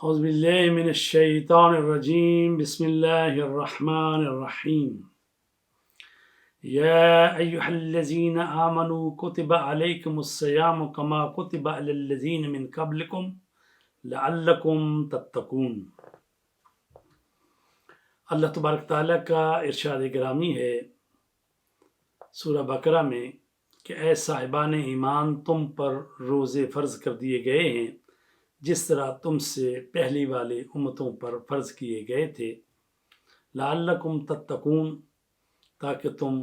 اعوذ باللہ من الشیطان الرجیم بسم اللہ الرحمن الرحیم یا ایہا الذین آمنوا کتب علیکم الصیام کما کتب علی الذین من قبلکم لعلکم تتقون۔ اللہ تبارک تعالیٰ کا ارشاد گرامی ہے سورہ بقرہ میں کہ اے صاحبان ایمان، تم پر روزے فرض کر دیے گئے ہیں جس طرح تم سے پہلی والی امتوں پر فرض کیے گئے تھے، لعلکم تتقون، تاکہ تم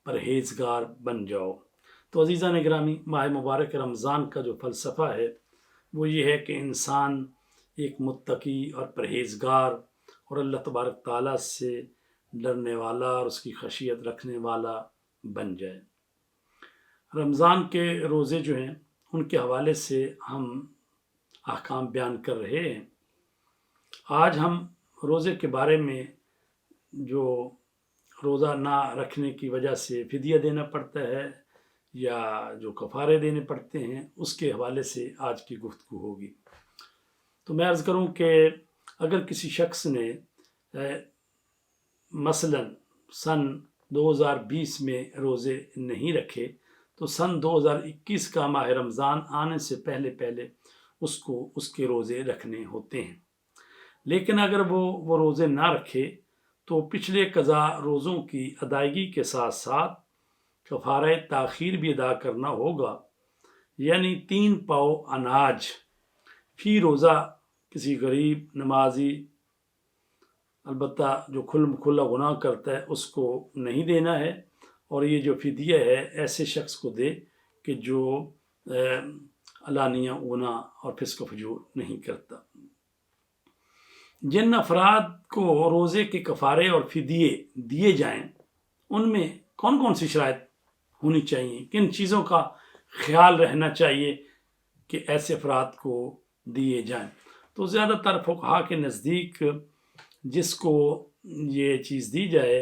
پرہیزگار بن جاؤ۔ تو عزیزان گرامی، ماہ مبارک رمضان کا جو فلسفہ ہے وہ یہ ہے کہ انسان ایک متقی اور پرہیزگار اور اللہ تبارک تعالیٰ سے ڈرنے والا اور اس کی خشیت رکھنے والا بن جائے۔ رمضان کے روزے جو ہیں ان کے حوالے سے ہم احکام بیان کر رہے ہیں۔ آج ہم روزے کے بارے میں جو روزہ نہ رکھنے کی وجہ سے فدیہ دینا پڑتا ہے یا جو کفارے دینے پڑتے ہیں اس کے حوالے سے آج کی گفتگو ہوگی۔ تو میں عرض کروں کہ اگر کسی شخص نے مثلاً سن 2020 میں روزے نہیں رکھے تو سن 2021 کا ماہ رمضان آنے سے پہلے اس کو اس کے روزے رکھنے ہوتے ہیں۔ لیکن اگر وہ روزے نہ رکھے تو پچھلے قضا روزوں کی ادائیگی کے ساتھ ساتھ کفارہ تاخیر بھی ادا کرنا ہوگا، یعنی 3 پاؤ اناج فی روزہ کسی غریب نمازی، البتہ جو کھلا گناہ کرتا ہے اس کو نہیں دینا ہے، اور یہ جو فدیہ ہے ایسے شخص کو دے کہ جو علانیہ گناہ اور فسق و فجور نہیں کرتا۔ جن افراد کو روزے کے کفارے اور فدیے دیے جائیں ان میں کون کون سی شرائط ہونی چاہیے، کن چیزوں کا خیال رہنا چاہیے کہ ایسے افراد کو دیے جائیں؟ تو زیادہ تر فقہا کے نزدیک جس کو یہ چیز دی جائے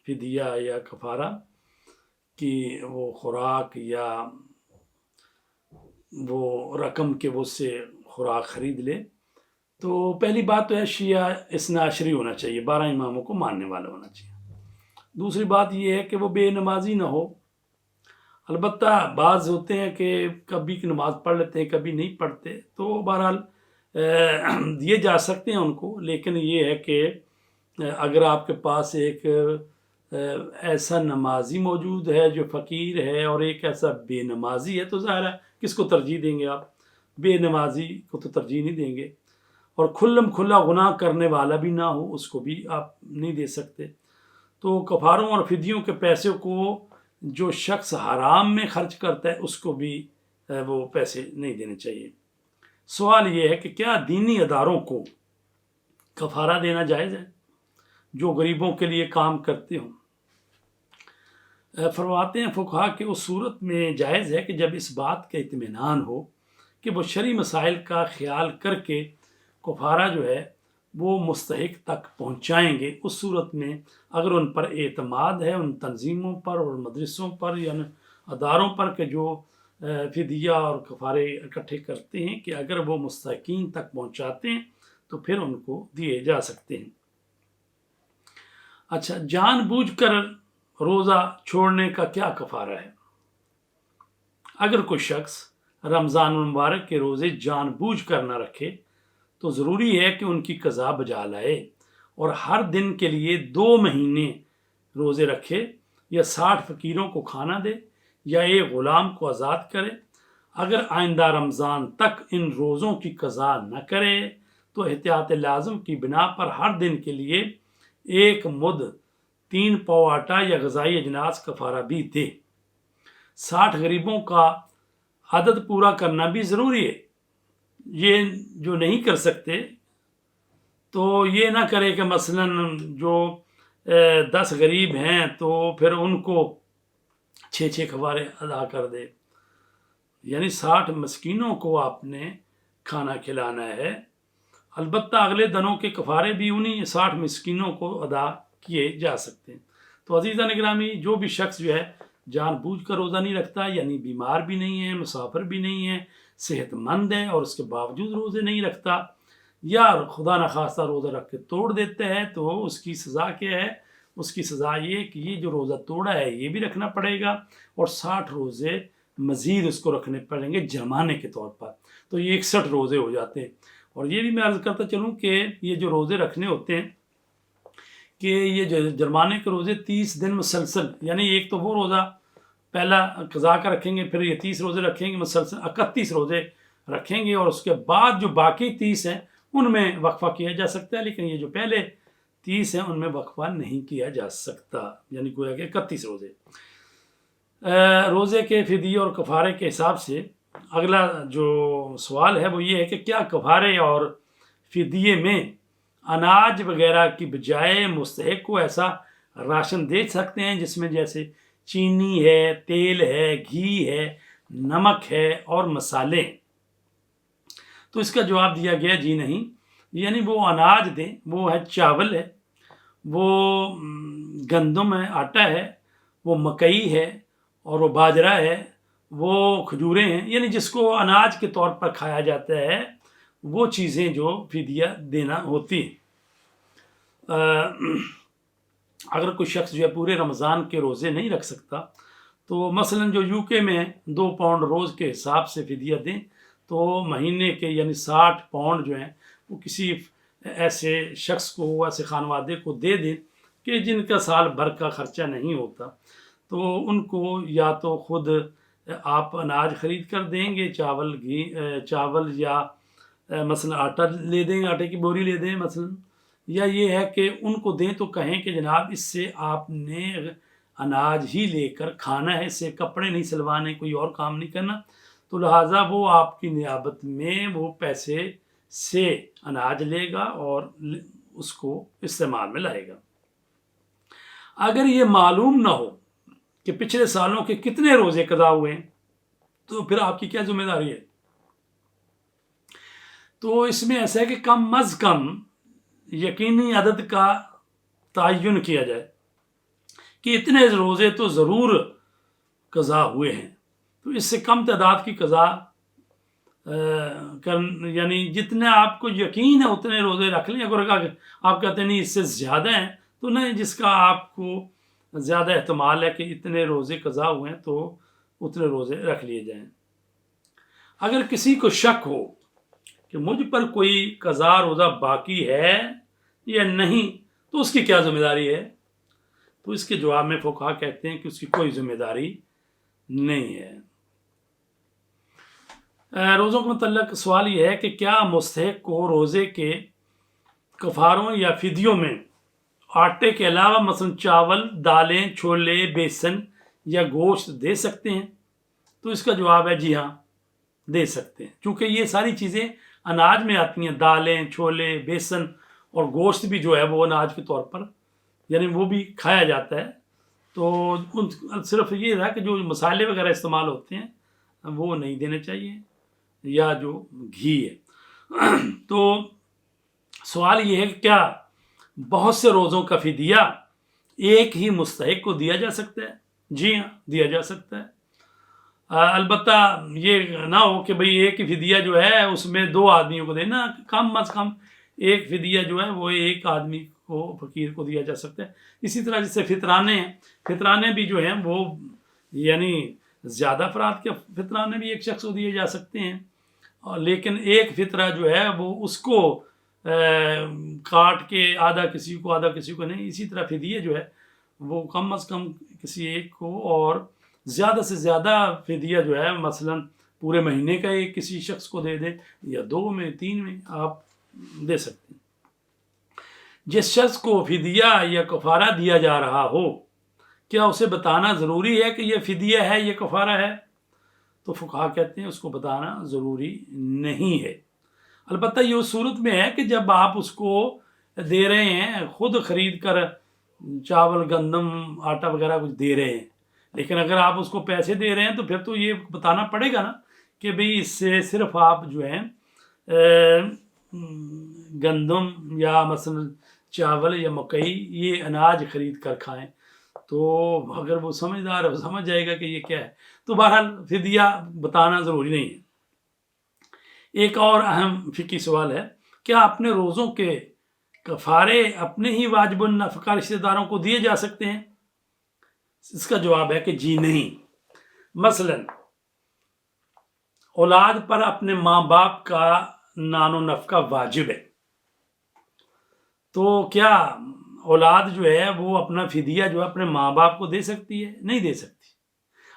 فدیہ یا کفارہ کہ وہ خوراک یا وہ رقم کے وہ سے خوراک خرید لے، تو پہلی بات تو ہے شیعہ اثنا عشری ہونا چاہیے، 12 اماموں کو ماننے والا ہونا چاہیے۔ دوسری بات یہ ہے کہ وہ بے نمازی نہ ہو، البتہ بعض ہوتے ہیں کہ کبھی کی نماز پڑھ لیتے ہیں کبھی نہیں پڑھتے، تو بہرحال دیے جا سکتے ہیں ان کو، لیکن یہ ہے کہ اگر آپ کے پاس ایک ایسا نمازی موجود ہے جو فقیر ہے اور ایک ایسا بے نمازی ہے تو ظاہر ہے کس کو ترجیح دیں گے آپ؟ بے نمازی کو تو ترجیح نہیں دیں گے، اور کھلا گناہ کرنے والا بھی نہ ہو اس کو بھی آپ نہیں دے سکتے۔ تو کفاروں اور فدیوں کے پیسے کو جو شخص حرام میں خرچ کرتا ہے اس کو بھی وہ پیسے نہیں دینے چاہیے۔ سوال یہ ہے کہ کیا دینی اداروں کو کفارہ دینا جائز ہے جو غریبوں کے لیے کام کرتے ہوں؟ فرماتے ہیں فقہا کہ اس صورت میں جائز ہے کہ جب اس بات کا اطمینان ہو کہ وہ شرعی مسائل کا خیال کر کے کفارہ جو ہے وہ مستحق تک پہنچائیں گے۔ اس صورت میں اگر ان پر اعتماد ہے، ان تنظیموں پر اور مدرسوں پر یا اداروں پر کہ جو فدیہ اور کفارے اکٹھے کرتے ہیں، کہ اگر وہ مستحقین تک پہنچاتے ہیں تو پھر ان کو دیے جا سکتے ہیں۔ اچھا، جان بوجھ کر روزہ چھوڑنے کا کیا کفارہ ہے؟ اگر کوئی شخص رمضان المبارک کے روزے جان بوجھ کر نہ رکھے تو ضروری ہے کہ ان کی قضا بجا لائے اور ہر دن کے لیے 2 مہینے روزے رکھے، یا 60 فقیروں کو کھانا دے یا ایک غلام کو آزاد کرے۔ اگر آئندہ رمضان تک ان روزوں کی قضا نہ کرے تو احتیاط لازم کی بنا پر ہر دن کے لیے 1 مد 3 پاؤ آٹا یا غذائی اجناس کفارہ بھی دے۔ 60 غریبوں کا عدد پورا کرنا بھی ضروری ہے۔ یہ جو نہیں کر سکتے تو یہ نہ کرے کہ مثلاً جو 10 غریب ہیں تو پھر ان کو 6 کفارے ادا کر دے، یعنی 60 مسکینوں کو آپ نے کھانا کھلانا ہے۔ البتہ اگلے دنوں کے کفارے بھی انہی 60 مسکینوں کو ادا کیے جا سکتے ہیں۔ تو عزیزان گرامی، جو بھی شخص جو ہے جان بوجھ کر روزہ نہیں رکھتا، یعنی بیمار بھی نہیں ہے، مسافر بھی نہیں ہے، صحت مند ہے اور اس کے باوجود روزے نہیں رکھتا، یا خدا نخواستہ روزہ رکھ کے توڑ دیتے ہیں تو اس کی سزا کیا ہے؟ اس کی سزا یہ کہ یہ جو روزہ توڑا ہے یہ بھی رکھنا پڑے گا، اور 60 روزے مزید اس کو رکھنے پڑیں گے جرمانے کے طور پر، تو یہ 61 روزے ہو جاتے ہیں۔ اور یہ بھی میں عرض کرتا چلوں کہ یہ جو روزے رکھنے ہوتے ہیں کہ یہ جو جرمانے کے روزے 30 دن مسلسل، یعنی ایک تو وہ روزہ پہلا قضا کا رکھیں گے، پھر یہ 30 روزے رکھیں گے مسلسل، 31 روزے رکھیں گے، اور اس کے بعد جو باقی 30 ہیں ان میں وقفہ کیا جا سکتا ہے، لیکن یہ جو پہلے 30 ہیں ان میں وقفہ نہیں کیا جا سکتا، یعنی گویا کہ 31 روزے۔ روزے کے فدیے اور کفارے کے حساب سے اگلا جو سوال ہے وہ یہ ہے کہ کیا کفارے اور فدیے میں اناج وغیرہ کی بجائے مستحق کو ایسا راشن دے سکتے ہیں جس میں جیسے چینی ہے، تیل ہے، گھی ہے، نمک ہے اور مسالے؟ تو اس کا جواب دیا گیا جی نہیں، یعنی وہ اناج دیں، وہ ہے چاول ہے، وہ گندم ہے، آٹا ہے، وہ مکئی ہے، اور وہ باجرہ ہے، وہ کھجوریں ہیں، یعنی جس کو اناج کے طور پر کھایا جاتا ہے وہ چیزیں جو فدیہ دینا ہوتی ہیں۔ اگر کوئی شخص جو ہے پورے رمضان کے روزے نہیں رکھ سکتا تو مثلا جو یو کے میں 2 پاؤنڈ روز کے حساب سے فدیہ دیں تو مہینے کے یعنی 60 پاؤنڈ جو ہیں وہ کسی ایسے شخص کو، ایسے خانوادے کو دے دیں کہ جن کا سال بھر کا خرچہ نہیں ہوتا، تو ان کو یا تو خود آپ اناج خرید کر دیں گے، چاول یا مثلا آٹا لے دیں، آٹے کی بوری لے دیں مثلا، یا یہ ہے کہ ان کو دیں تو کہیں کہ جناب اس سے آپ نے اناج ہی لے کر کھانا ہے، اس سے کپڑے نہیں سلوانے، کوئی اور کام نہیں کرنا، تو لہٰذا وہ آپ کی نیابت میں وہ پیسے سے اناج لے گا اور اس کو استعمال میں لائے گا۔ اگر یہ معلوم نہ ہو کہ پچھلے سالوں کے کتنے روزے قضا ہوئے ہیں تو پھر آپ کی کیا ذمہ داری ہے؟ تو اس میں ایسا ہے کہ کم از کم یقینی عدد کا تعین کیا جائے کہ اتنے روزے تو ضرور قضا ہوئے ہیں، تو اس سے کم تعداد کی قضا یعنی جتنے آپ کو یقین ہے اتنے روزے رکھ لیں۔ اگر آپ کہتے ہیں نہیں اس سے زیادہ ہیں تو نہیں، جس کا آپ کو زیادہ احتمال ہے کہ اتنے روزے قضا ہوئے ہیں تو اتنے روزے رکھ لیے جائیں۔ اگر کسی کو شک ہو کہ مجھ پر کوئی قضا روزہ باقی ہے یا نہیں تو اس کی کیا ذمہ داری ہے؟ تو اس کے جواب میں فقہا کہتے ہیں کہ اس کی کوئی ذمہ داری نہیں ہے۔ روزوں کے متعلق سوال یہ ہے کہ کیا مستحق کو روزے کے کفاروں یا فدیوں میں آٹے کے علاوہ مثلا چاول، دالیں، چھولے، بیسن یا گوشت دے سکتے ہیں؟ تو اس کا جواب ہے جی ہاں دے سکتے ہیں، چونکہ یہ ساری چیزیں اناج میں آتی ہیں، دالیں، چھولے، بیسن اور گوشت بھی جو ہے وہ اناج کے طور پر یعنی وہ بھی کھایا جاتا ہے، تو صرف یہ رہا کہ جو مسالے وغیرہ استعمال ہوتے ہیں وہ نہیں دینے چاہیے، یا جو گھی ہے۔ تو سوال یہ ہے کہ کیا بہت سے روزوں کا فدیہ ایک ہی مستحق کو دیا جا سکتا ہے؟ جی ہاں دیا جا سکتا ہے، البتہ یہ نہ ہو کہ بھئی ایک فدیہ جو ہے اس میں 2 آدمیوں کو دینا، کم از کم ایک فدیہ جو ہے وہ ایک آدمی کو، فقیر کو دیا جا سکتا ہے۔ اسی طرح جس سے فطرانے ہیں، فطرانے بھی جو ہیں وہ یعنی زیادہ افراد کے فطرانے بھی ایک شخص کو دیے جا سکتے ہیں، لیکن ایک فطرہ جو ہے وہ اس کو کاٹ کے آدھا کسی کو آدھا کسی کو نہیں۔ اسی طرح فدیہ جو ہے وہ کم از کم کسی ایک کو، اور زیادہ سے زیادہ فدیہ جو ہے مثلا پورے مہینے کا ایک کسی شخص کو دے دیں، یا 2 میں 3 میں آپ دے سکتے ہیں۔ جس شخص کو فدیہ یا کفارہ دیا جا رہا ہو کیا اسے بتانا ضروری ہے کہ یہ فدیہ ہے یہ کفارہ ہے؟ تو فقہا کہتے ہیں اس کو بتانا ضروری نہیں ہے، البتہ یہ اس صورت میں ہے کہ جب آپ اس کو دے رہے ہیں، خود خرید کر چاول، گندم، آٹا وغیرہ کچھ دے رہے ہیں، لیکن اگر آپ اس کو پیسے دے رہے ہیں تو پھر تو یہ بتانا پڑے گا نا کہ بھئی اس سے صرف آپ جو ہیں گندم یا مثلا چاول یا مکئی یہ اناج خرید کر کھائیں، تو اگر وہ سمجھدار ہے وہ سمجھ جائے گا کہ یہ کیا ہے، تو بہرحال فدیہ بتانا ضروری نہیں ہے۔ ایک اور اہم فقہی سوال ہے کیا اپنے روزوں کے کفارے اپنے ہی واجب النفقہ رشتہ داروں کو دیے جا سکتے ہیں؟ اس کا جواب ہے کہ جی نہیں۔ مثلا اولاد پر اپنے ماں باپ کا نان و نفقہ واجب ہے، تو کیا اولاد جو ہے وہ اپنا فدیہ جو ہے اپنے ماں باپ کو دے سکتی ہے؟ نہیں دے سکتی۔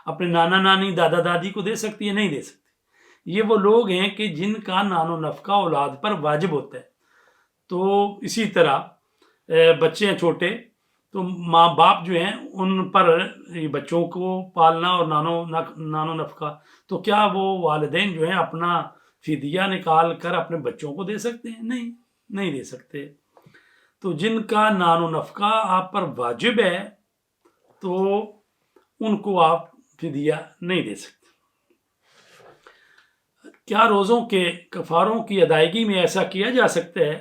اپنے نانا نانی دادا دادی کو دے سکتی ہے؟ نہیں دے سکتی۔ یہ وہ لوگ ہیں کہ جن کا نان و نفقہ اولاد پر واجب ہوتا ہے۔ تو اسی طرح بچے ہیں چھوٹے، تو ماں باپ جو ہیں ان پر بچوں کو پالنا اور نان و نفقہ، تو کیا وہ والدین جو ہیں اپنا فدیہ نکال کر اپنے بچوں کو دے سکتے ہیں؟ نہیں دے سکتے۔ تو جن کا نان و نفقہ آپ پر واجب ہے تو ان کو آپ فدیہ نہیں دے سکتے۔ کیا روزوں کے کفاروں کی ادائیگی میں ایسا کیا جا سکتا ہے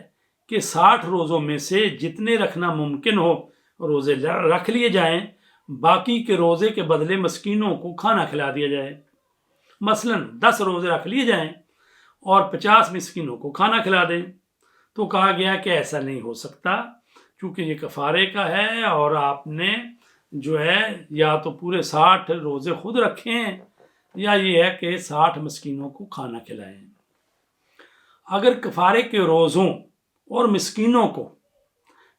کہ 60 روزوں میں سے جتنے رکھنا ممکن ہو روزے رکھ لیے جائیں، باقی کے روزے کے بدلے مسکینوں کو کھانا کھلا دیا جائے؟ مثلا 10 روزے رکھ لیے جائیں اور 50 مسکینوں کو کھانا کھلا دیں۔ تو کہا گیا کہ ایسا نہیں ہو سکتا، کیونکہ یہ کفارے کا ہے اور آپ نے جو ہے یا تو پورے 60 روزے خود رکھیں یا یہ ہے کہ 60 مسکینوں کو کھانا کھلائیں۔ اگر کفارے کے روزوں اور مسکینوں کو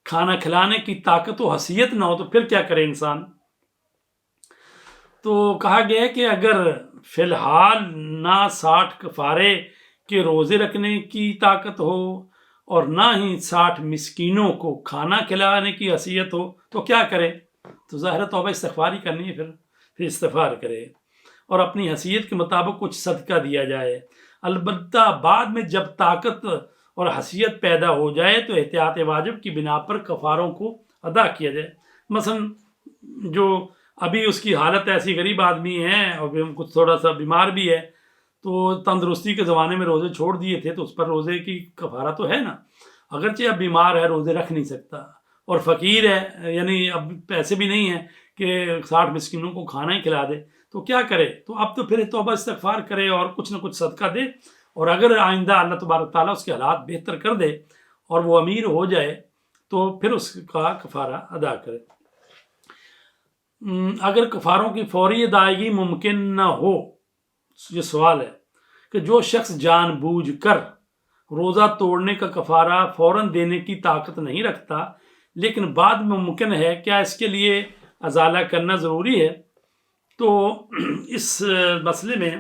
کھانا کھلانے کی طاقت و حیثیت نہ ہو تو پھر کیا کرے انسان؟ تو کہا گیا کہ اگر فی الحال نہ 60 کفارے کے روزے رکھنے کی طاقت ہو اور نہ ہی 60 مسکینوں کو کھانا کھلانے کی حیثیت ہو تو کیا کرے؟ تو ظاہر توبہ استغفار ہی کرنی ہے، پھر استغفار کرے اور اپنی حیثیت کے مطابق کچھ صدقہ دیا جائے۔ البتہ بعد میں جب طاقت اور حیثیت پیدا ہو جائے تو احتیاط واجب کی بنا پر کفاروں کو ادا کیا جائے۔ مثلا جو ابھی اس کی حالت ایسی غریب آدمی ہے اور کچھ تھوڑا سا بیمار بھی ہے، تو تندرستی کے زمانے میں روزے چھوڑ دیے تھے تو اس پر روزے کی کفارہ تو ہے نا، اگرچہ اب بیمار ہے روزے رکھ نہیں سکتا اور فقیر ہے، یعنی اب پیسے بھی نہیں ہیں کہ 60 مسکینوں کو کھانا ہی کھلا دے، تو کیا کرے؟ تو اب تو پھر توبہ استغفار کرے اور کچھ نہ کچھ صدقہ دے، اور اگر آئندہ اللہ تبارک تعالیٰ اس کے حالات بہتر کر دے اور وہ امیر ہو جائے تو پھر اس کا کفارہ ادا کرے۔ اگر کفاروں کی فوری ادائیگی ممکن نہ ہو، یہ سوال ہے کہ جو شخص جان بوجھ کر روزہ توڑنے کا کفارہ فوراً دینے کی طاقت نہیں رکھتا لیکن بعد میں ممکن ہے، کیا اس کے لیے ازالہ کرنا ضروری ہے؟ تو اس مسئلے میں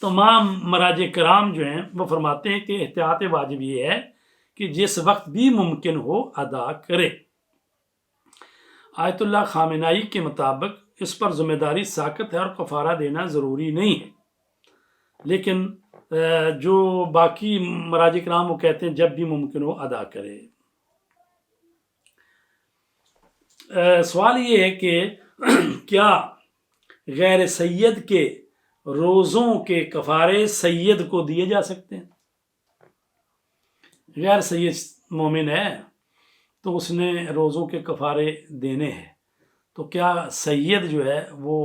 تمام مراجع کرام جو ہیں وہ فرماتے ہیں کہ احتیاط واجب یہ ہے کہ جس وقت بھی ممکن ہو ادا کرے۔ آیت اللہ خامنائی کے مطابق اس پر ذمہ داری ساقط ہے اور کفارہ دینا ضروری نہیں ہے، لیکن جو باقی مراجع کرام وہ کہتے ہیں جب بھی ممکن ہو ادا کرے۔ سوال یہ ہے کہ کیا غیر سید کے روزوں کے کفارے سید کو دیے جا سکتے ہیں؟ غیر سید مومن ہے تو اس نے روزوں کے کفارے دینے ہیں، تو کیا سید جو ہے وہ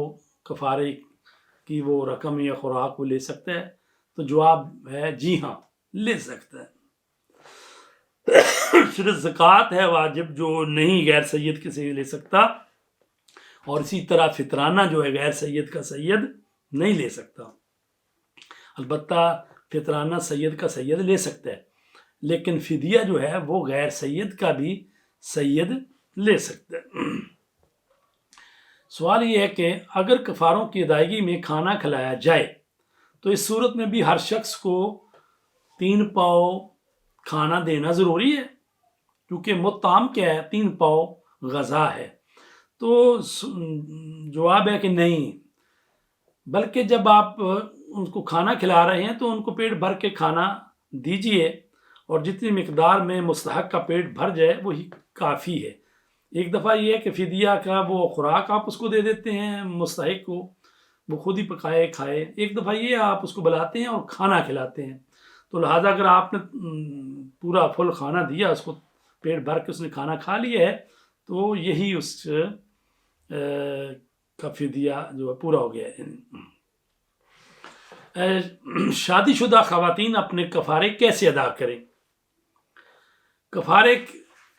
کفارے کی وہ رقم یا خوراک وہ لے سکتا ہے؟ تو جواب ہے جی ہاں لے سکتا ہے۔ صرف زکوٰۃ ہے واجب جو نہیں غیر سید کسی لے سکتا، اور اسی طرح فطرانہ جو ہے غیر سید کا سید نہیں لے سکتا۔ البتہ فطرانہ سید کا سید لے سکتا ہے، لیکن فدیہ جو ہے وہ غیر سید کا بھی سید لے سکتا ہے۔ سوال یہ ہے کہ اگر کفاروں کی ادائیگی میں کھانا کھلایا جائے تو اس صورت میں بھی ہر شخص کو 3 پاؤ کھانا دینا ضروری ہے، کیونکہ مطعم کیا ہے؟ 3 پاؤ غذا ہے۔ تو جواب ہے کہ نہیں، بلکہ جب آپ ان کو کھانا کھلا رہے ہیں تو ان کو پیٹ بھر کے کھانا دیجئے، اور جتنی مقدار میں مستحق کا پیٹ بھر جائے وہی کافی ہے۔ ایک دفعہ یہ ہے کہ فدیہ کا وہ خوراک آپ اس کو دے دیتے ہیں مستحق کو، وہ خود ہی پکائے کھائے، ایک دفعہ یہ آپ اس کو بلاتے ہیں اور کھانا کھلاتے ہیں۔ تو لہٰذا اگر آپ نے پورا فل کھانا دیا اس کو، پیٹ بھر کے اس نے کھانا کھا لیا ہے، تو یہی اس کا فدیہ جو ہے پورا ہو گیا ہے۔ شادی شدہ خواتین اپنے کفارے کیسے ادا کریں؟ کفارے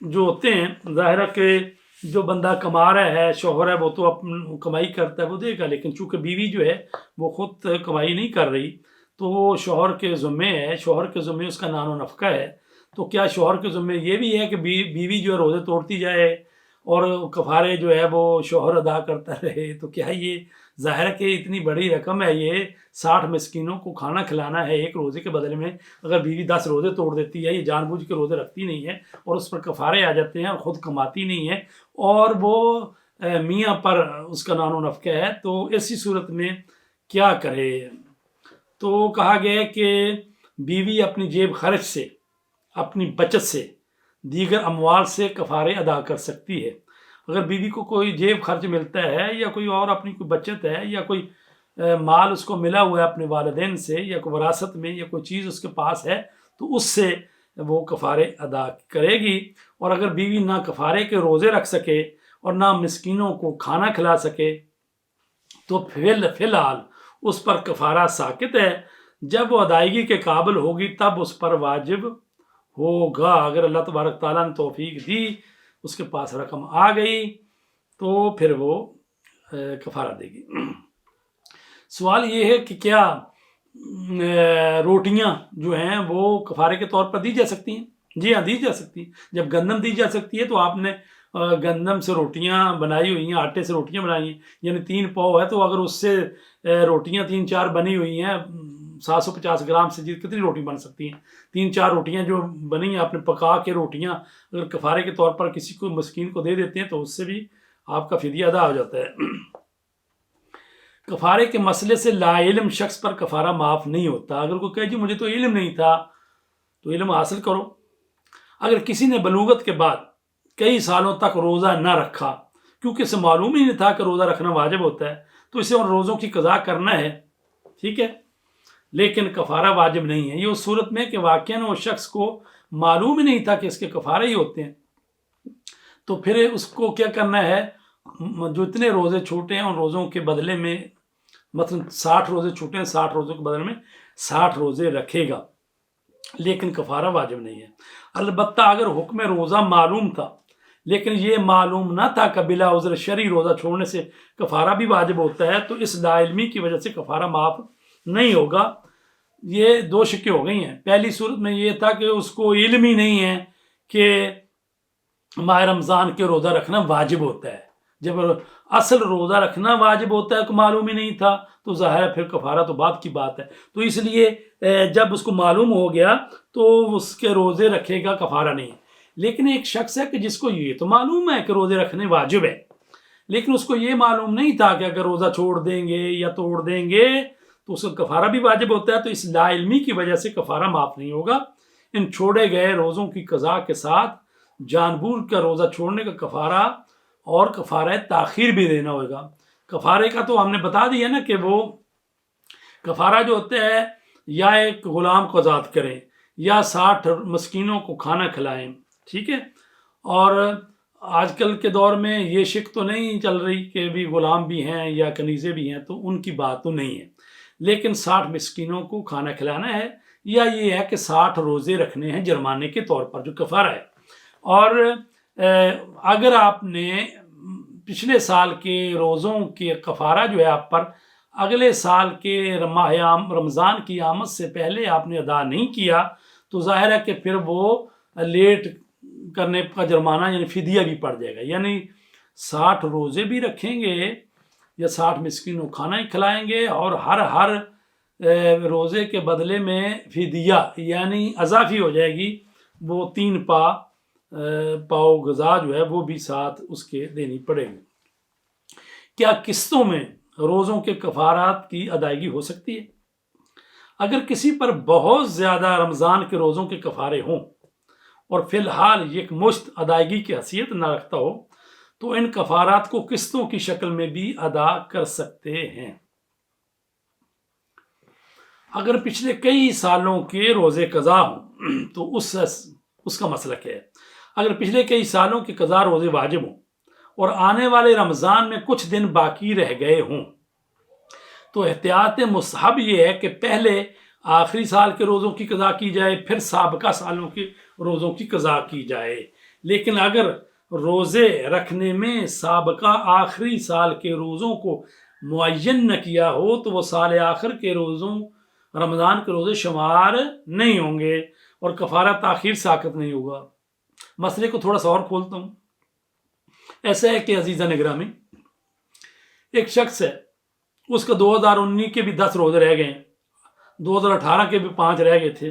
جو ہوتے ہیں، ظاہر ہے کہ جو بندہ کما رہا ہے، شوہر ہے، وہ تو اپنی کمائی کرتا ہے، وہ دے گا، لیکن چونکہ بیوی جو ہے وہ خود کمائی نہیں کر رہی تو وہ شوہر کے ذمے ہے، شوہر کے ذمے اس کا نان و نفقہ ہے. تو کیا شوہر کے ذمے یہ بھی ہے کہ بیوی جو ہے روزے توڑتی جائے اور کفارے جو ہے وہ شوہر ادا کرتا رہے؟ تو کیا یہ ظاہر ہے کہ اتنی بڑی رقم ہے، یہ 60 مسکینوں کو کھانا کھلانا ہے ایک روزے کے بدلے میں. اگر بیوی 10 روزے توڑ دیتی ہے، یہ جان بوجھ کے روزے رکھتی نہیں ہے اور اس پر کفارے آ جاتے ہیں اور خود کماتی نہیں ہے اور وہ میاں پر اس کا نان و نفقہ ہے، تو ایسی صورت میں کیا کرے؟ تو کہا گیا کہ بیوی اپنی جیب خرچ سے، اپنی بچت سے، دیگر اموال سے کفارے ادا کر سکتی ہے. اگر بیوی کو کوئی جیب خرچ ملتا ہے یا کوئی اور اپنی کوئی بچت ہے یا کوئی مال اس کو ملا ہوا ہے اپنے والدین سے یا کوئی وراثت میں یا کوئی چیز اس کے پاس ہے، تو اس سے وہ کفارے ادا کرے گی. اور اگر بیوی نہ کفارے کے روزے رکھ سکے اور نہ مسکینوں کو کھانا کھلا سکے تو فی الحال اس پر کفارہ ساقط ہے. جب وہ ادائیگی کے قابل ہوگی تب اس پر واجب ہوگا. اگر اللہ تبارک تعالیٰ نے توفیق دی، اس کے پاس رقم آ گئی تو پھر وہ کفارہ دے گی. سوال یہ ہے کہ کیا روٹیاں جو ہیں وہ کفارے کے طور پر دی جا سکتی ہیں؟ جی ہاں، دی جا سکتی ہیں. جب گندم دی جا سکتی ہے تو آپ نے گندم سے روٹیاں بنائی ہوئی ہیں، آٹے سے روٹیاں بنائی ہیں، یعنی 3 پاؤ ہے تو اگر اس سے روٹیاں 3-4 بنی ہوئی ہیں 750 گرام سے، کتنی روٹی بن سکتی ہیں؟ 3-4 روٹیاں جو بنی ہیں آپ نے پکا کے روٹیاں اگر کفارے کے طور پر کسی کو مسکین کو دے دیتے ہیں تو اس سے بھی آپ کا فدیہ ادا ہو جاتا ہے. کفارے کے مسئلے سے لا علم شخص پر کفارہ معاف نہیں ہوتا. اگر کوئی کہے جی مجھے تو علم نہیں تھا، تو علم حاصل کرو. اگر کسی نے بلوغت کے بعد کئی سالوں تک روزہ نہ رکھا کیونکہ اسے معلوم ہی نہیں تھا کہ روزہ رکھنا واجب ہوتا ہے، تو اسے اور روزوں کی قضا کرنا ہے، ٹھیک ہے، لیکن کفارہ واجب نہیں ہے. یہ اس صورت میں کہ واقعاً وہ شخص کو معلوم ہی نہیں تھا کہ اس کے کفارے ہی ہوتے ہیں. تو پھر اس کو کیا کرنا ہے؟ جو اتنے روزے چھوٹے ہیں ان روزوں کے بدلے میں، مثلا 60 روزے چھوٹے ہیں، 60 روزوں کے بدلے میں 60 روزے رکھے گا، لیکن کفارہ واجب نہیں ہے. البتہ اگر حکم روزہ معلوم تھا لیکن یہ معلوم نہ تھا کہ بلا عذر شرعی روزہ چھوڑنے سے کفارہ بھی واجب ہوتا ہے، تو اس لا علمی کی وجہ سے کفارہ معاف نہیں ہوگا. یہ 2 شکیں ہو گئی ہیں. پہلی صورت میں یہ تھا کہ اس کو علم ہی نہیں ہے کہ ماہ رمضان کے روزہ رکھنا واجب ہوتا ہے. جب اصل روزہ رکھنا واجب ہوتا ہے تو معلوم ہی نہیں تھا تو ظاہر ہے پھر کفارہ تو بعد کی بات ہے. تو اس لیے جب اس کو معلوم ہو گیا تو اس کے روزے رکھے گا، کفارہ نہیں. لیکن ایک شخص ہے کہ جس کو یہ تو معلوم ہے کہ روزے رکھنے واجب ہے، لیکن اس کو یہ معلوم نہیں تھا کہ اگر روزہ چھوڑ دیں گے یا توڑ دیں گے تو اس کا کفارہ بھی واجب ہوتا ہے. تو اس لا علمی کی وجہ سے کفارہ معاف نہیں ہوگا. ان چھوڑے گئے روزوں کی قضا کے ساتھ جان بوجھ کا روزہ چھوڑنے کا کفارہ اور کفارہ تاخیر بھی دینا ہوگا. کفارے کا تو ہم نے بتا دیا نا کہ وہ کفارہ جو ہوتا ہے یا ایک غلام کو آزاد کریں یا 60 مسکینوں کو کھانا کھلائیں، ٹھیک ہے. اور آج کل کے دور میں یہ شک تو نہیں چل رہی کہ بھی غلام بھی ہیں یا کنیزے بھی ہیں، تو ان کی بات تو نہیں ہے، لیکن 60 مسکینوں کو کھانا کھلانا ہے یا یہ ہے کہ 60 روزے رکھنے ہیں جرمانے کے طور پر جو کفارہ ہے. اور اگر آپ نے پچھلے سال کے روزوں کے کفارہ جو ہے آپ پر اگلے سال کے رمضان کی آمد سے پہلے آپ نے ادا نہیں کیا تو ظاہر ہے کہ پھر وہ لیٹ کرنے کا جرمانہ یعنی فدیہ بھی پڑ جائے گا. یعنی 60 روزے بھی رکھیں گے یا 60 مسکینوں کھانا ہی کھلائیں گے اور ہر روزے کے بدلے میں فدیہ یعنی اضافی ہو جائے گی، وہ 3 پاؤ غذا جو ہے وہ بھی ساتھ اس کے دینی پڑے گی. کیا قسطوں میں روزوں کے کفارات کی ادائیگی ہو سکتی ہے؟ اگر کسی پر بہت زیادہ رمضان کے روزوں کے کفارے ہوں اور فی الحال یک مشت ادائیگی کی حیثیت نہ رکھتا ہو تو ان کفارات کو قسطوں کی شکل میں بھی ادا کر سکتے ہیں. اگر پچھلے کئی سالوں کے روزے قضا ہوں تو اس کا مسئلہ کیا ہے؟ اگر پچھلے کئی سالوں کے قضا روزے واجب ہوں اور آنے والے رمضان میں کچھ دن باقی رہ گئے ہوں تو احتیاط مستحب یہ ہے کہ پہلے آخری سال کے روزوں کی قضا کی جائے، پھر سابقہ سالوں کے روزوں کی قضا کی جائے۔ لیکن اگر روزے رکھنے میں سابقہ آخری سال کے روزوں کو معین نہ کیا ہو تو وہ سال آخر کے روزوں رمضان کے روزے شمار نہیں ہوں گے اور کفارہ تاخیر ساقط نہیں ہوگا۔ مسئلے کو تھوڑا سا اور کھولتا ہوں۔ ایسا ہے کہ عزیزہ نگرامی، ایک شخص ہے، اس کا 2019 کے بھی 10 روزے رہ گئے، 2018 کے بھی 5 رہ گئے تھے،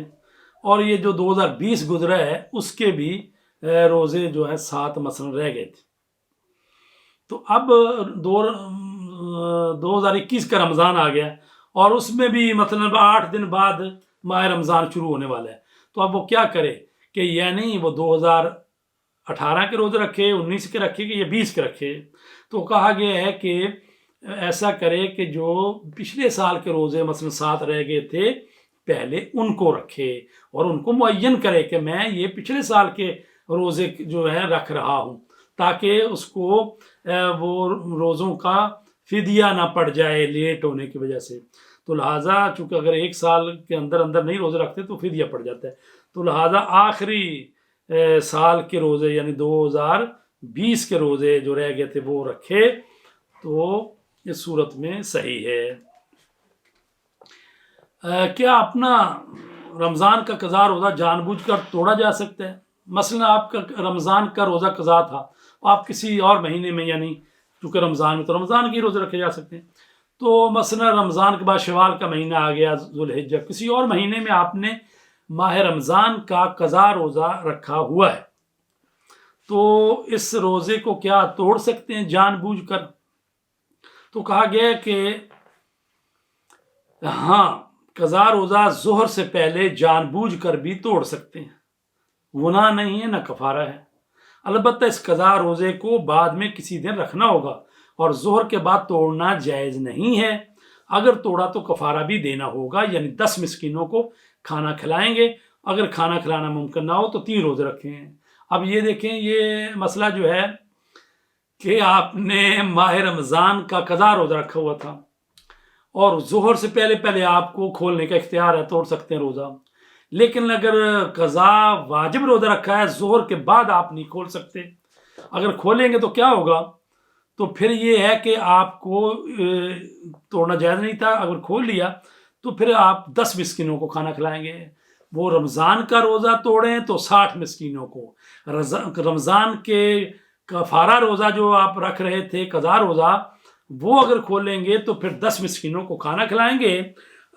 اور یہ جو 2020 گزرا ہے اس کے بھی روزے جو ہے 7 مثلا رہ گئے تھے۔ تو اب 2021 کا رمضان آ گیا اور اس میں بھی مثلا 8 دن بعد ماہ رمضان شروع ہونے والا ہے۔ تو اب وہ کیا کرے کہ یعنی وہ 2018 کے روزے رکھے، 19 کے رکھے کہ یا 20 کے رکھے؟ تو کہا گیا ہے کہ ایسا کرے کہ جو پچھلے سال کے روزے مثلا 7 رہ گئے تھے پہلے ان کو رکھے اور ان کو معین کرے کہ میں یہ پچھلے سال کے روزے جو ہے رکھ رہا ہوں، تاکہ اس کو وہ روزوں کا فدیہ نہ پڑ جائے لیٹ ہونے کی وجہ سے۔ تو لہٰذا چونکہ اگر 1 سال کے اندر نہیں روزے رکھتے تو فدیہ پڑ جاتا ہے، تو لہٰذا آخری سال کے روزے یعنی 2020 کے روزے جو رہ گئے تھے وہ رکھے، تو اس صورت میں صحیح ہے۔ کیا اپنا رمضان کا قضا روزہ جان بوجھ کر توڑا جا سکتا ہے؟ مثلا آپ کا رمضان کا روزہ قضا تھا، آپ کسی اور مہینے میں، یعنی چونکہ رمضان میں تو رمضان کے روزے رکھے جا سکتے ہیں، تو مثلا رمضان کے بعد شوال کا مہینہ آ گیا، ذوالحجہ، کسی اور مہینے میں آپ نے ماہ رمضان کا قضا روزہ رکھا ہوا ہے، تو اس روزے کو کیا توڑ سکتے ہیں جان بوجھ کر؟ تو کہا گیا کہ ہاں، قضا روزہ ظہر سے پہلے جان بوجھ کر بھی توڑ سکتے ہیں، گناہ نہیں ہے نہ کفارہ ہے۔ البتہ اس قضا روزے کو بعد میں کسی دن رکھنا ہوگا اور ظہر کے بعد توڑنا جائز نہیں ہے۔ اگر توڑا تو کفارہ بھی دینا ہوگا، یعنی 10 مسکینوں کو کھانا کھلائیں گے۔ اگر کھانا کھلانا ممکن نہ ہو تو 3 روزے رکھیں ہیں۔ اب یہ دیکھیں، یہ مسئلہ جو ہے کہ آپ نے ماہ رمضان کا قضا روزہ رکھا ہوا تھا اور ظہر سے پہلے آپ کو کھولنے کا اختیار ہے، توڑ سکتے ہیں روزہ، لیکن اگر قضا واجب روزہ رکھا ہے ظہر کے بعد آپ نہیں کھول سکتے۔ اگر کھولیں گے تو کیا ہوگا؟ تو پھر یہ ہے کہ آپ کو توڑنا جائز نہیں تھا، اگر کھول لیا تو پھر آپ 10 مسکینوں کو کھانا کھلائیں گے۔ وہ رمضان کا روزہ توڑیں تو 60 مسکینوں کو، رمضان کے کفارہ روزہ جو آپ رکھ رہے تھے قضا روزہ، وہ اگر کھولیں گے تو پھر 10 مسکینوں کو کھانا کھلائیں گے۔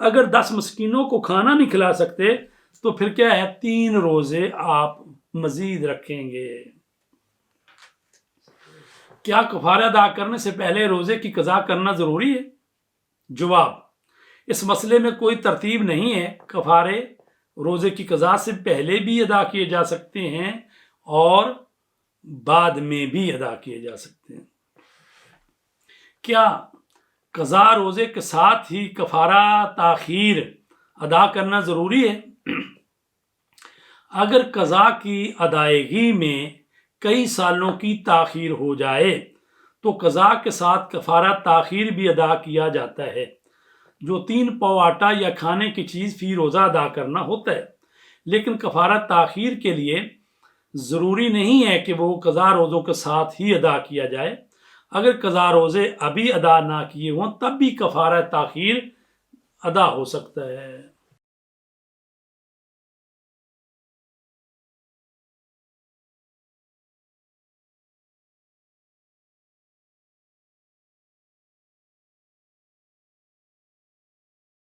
اگر 10 مسکینوں کو کھانا نہیں کھلا سکتے تو پھر کیا ہے، 3 روزے آپ مزید رکھیں گے۔ کیا کفارہ ادا کرنے سے پہلے روزے کی قضا کرنا ضروری ہے؟ جواب: اس مسئلے میں کوئی ترتیب نہیں ہے۔ کفارے روزے کی قضا سے پہلے بھی ادا کیے جا سکتے ہیں اور بعد میں بھی ادا کیے جا سکتے ہیں۔ کیا قضا روزے کے ساتھ ہی کفارہ تاخیر ادا کرنا ضروری ہے؟ اگر قضا کی ادائیگی میں کئی سالوں کی تاخیر ہو جائے تو قضا کے ساتھ کفارہ تاخیر بھی ادا کیا جاتا ہے، جو 3 پاؤ آٹا یا کھانے کی چیز فی روزہ ادا کرنا ہوتا ہے۔ لیکن کفارہ تاخیر کے لیے ضروری نہیں ہے کہ وہ قضا روزوں کے ساتھ ہی ادا کیا جائے۔ اگر قضا روزے ابھی ادا نہ کیے ہوں تب بھی کفارہ تاخیر ادا ہو سکتا ہے۔